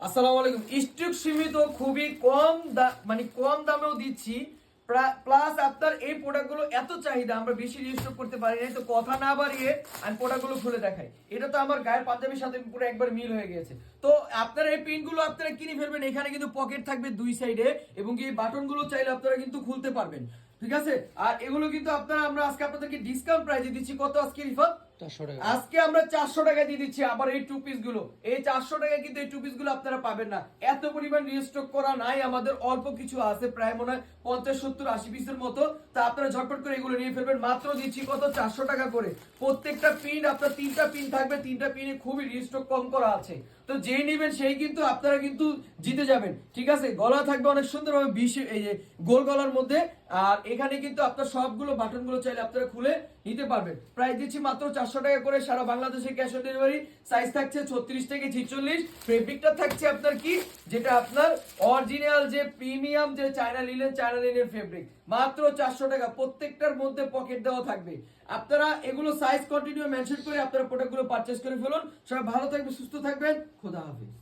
আসসালামু আলাইকুম। স্টক সীমিত, খুবই মানে কম দামেও দিচ্ছি। প্লাস আপনার এই প্রোডাক্টগুলো এত চাহিদা, আমরা বেশি রিস্টক করতে পারি নাই, তো কথা না বাড়িয়ে আমি প্রোডাক্টগুলো খুলে দেখাই। এটা তো আমার গায়ের পাঞ্জাবির সাথে পুরো একবার মিল হয়ে গেছে। তো আপনারা এই পিনগুলো আপনারা কিনে ফেলবেন। এখানে কিন্তু পকেট থাকবে দুই সাইডে, এবং এই বাটনগুলো চাইলে আপনারা কিন্তু খুলতে পারবেন, ঠিক আছে। আর এগুলো কিন্তু আপনারা আমরা আজকে আপনাদেরকে ডিসকাউন্ট প্রাইসে দিচ্ছি। কত আজকে রিফাত? আজকে আমরা 400 টাকা দিয়ে দিচ্ছি। আবার এই টু পিস গুলো, এই 400 টাকায় কিন্তু এই টু পিস গুলো আপনারা পাবেন না। এত পরিমাণ রিস্টক করা নাই আমাদের, অল্প কিছু আছে, প্রায় মনে হয় 50, 70, 80 পিসের মতো। তা আপনারা ঝটপট করে এগুলো নিয়ে ফেলবেন। মাত্র দিচ্ছি কত? 400 টাকা করে। প্রত্যেকটা পিন আপনার 3টা পিন থাকবে, 3টা পিনে খুবই রিস্টক কম করা আছে। তো যেই নেবেন সেই কিন্তু আপনারা কিন্তু জিতে যাবেন, ঠিক আছে। গলা থাকবে অনেক সুন্দরভাবে এই যে গোল গলার মধ্যে। আর এখানে কিন্তু আপনার সবগুলো বাটন গুলো চাইলে আপনারা খুলে নিতে পারবেন। প্রাইস দিচ্ছি মাত্র 400 টাকা করে, সারা বাংলাদেশে ক্যাশ অন ডেলিভারি। সাইজ থাকছে 36 থেকে 46। ফেব্রিকটা থাকছে আপনার কি, যেটা আপনার অরিজিনাল যে প্রিমিয়াম যে চায়না লিনেন ফেব্রিক। মাত্র 400 টাকা। প্রত্যেকটার মধ্যে পকেট দেওয়া থাকবে। আপনারা এগুলো সাইজ কন্টিনিউ মেনশন করে আপনারা প্রোডাক্টগুলো পারচেজ করে ফেলুন। সবাই ভালো থাকবেন, সুস্থ থাকবেন। খোদা হাফেজ।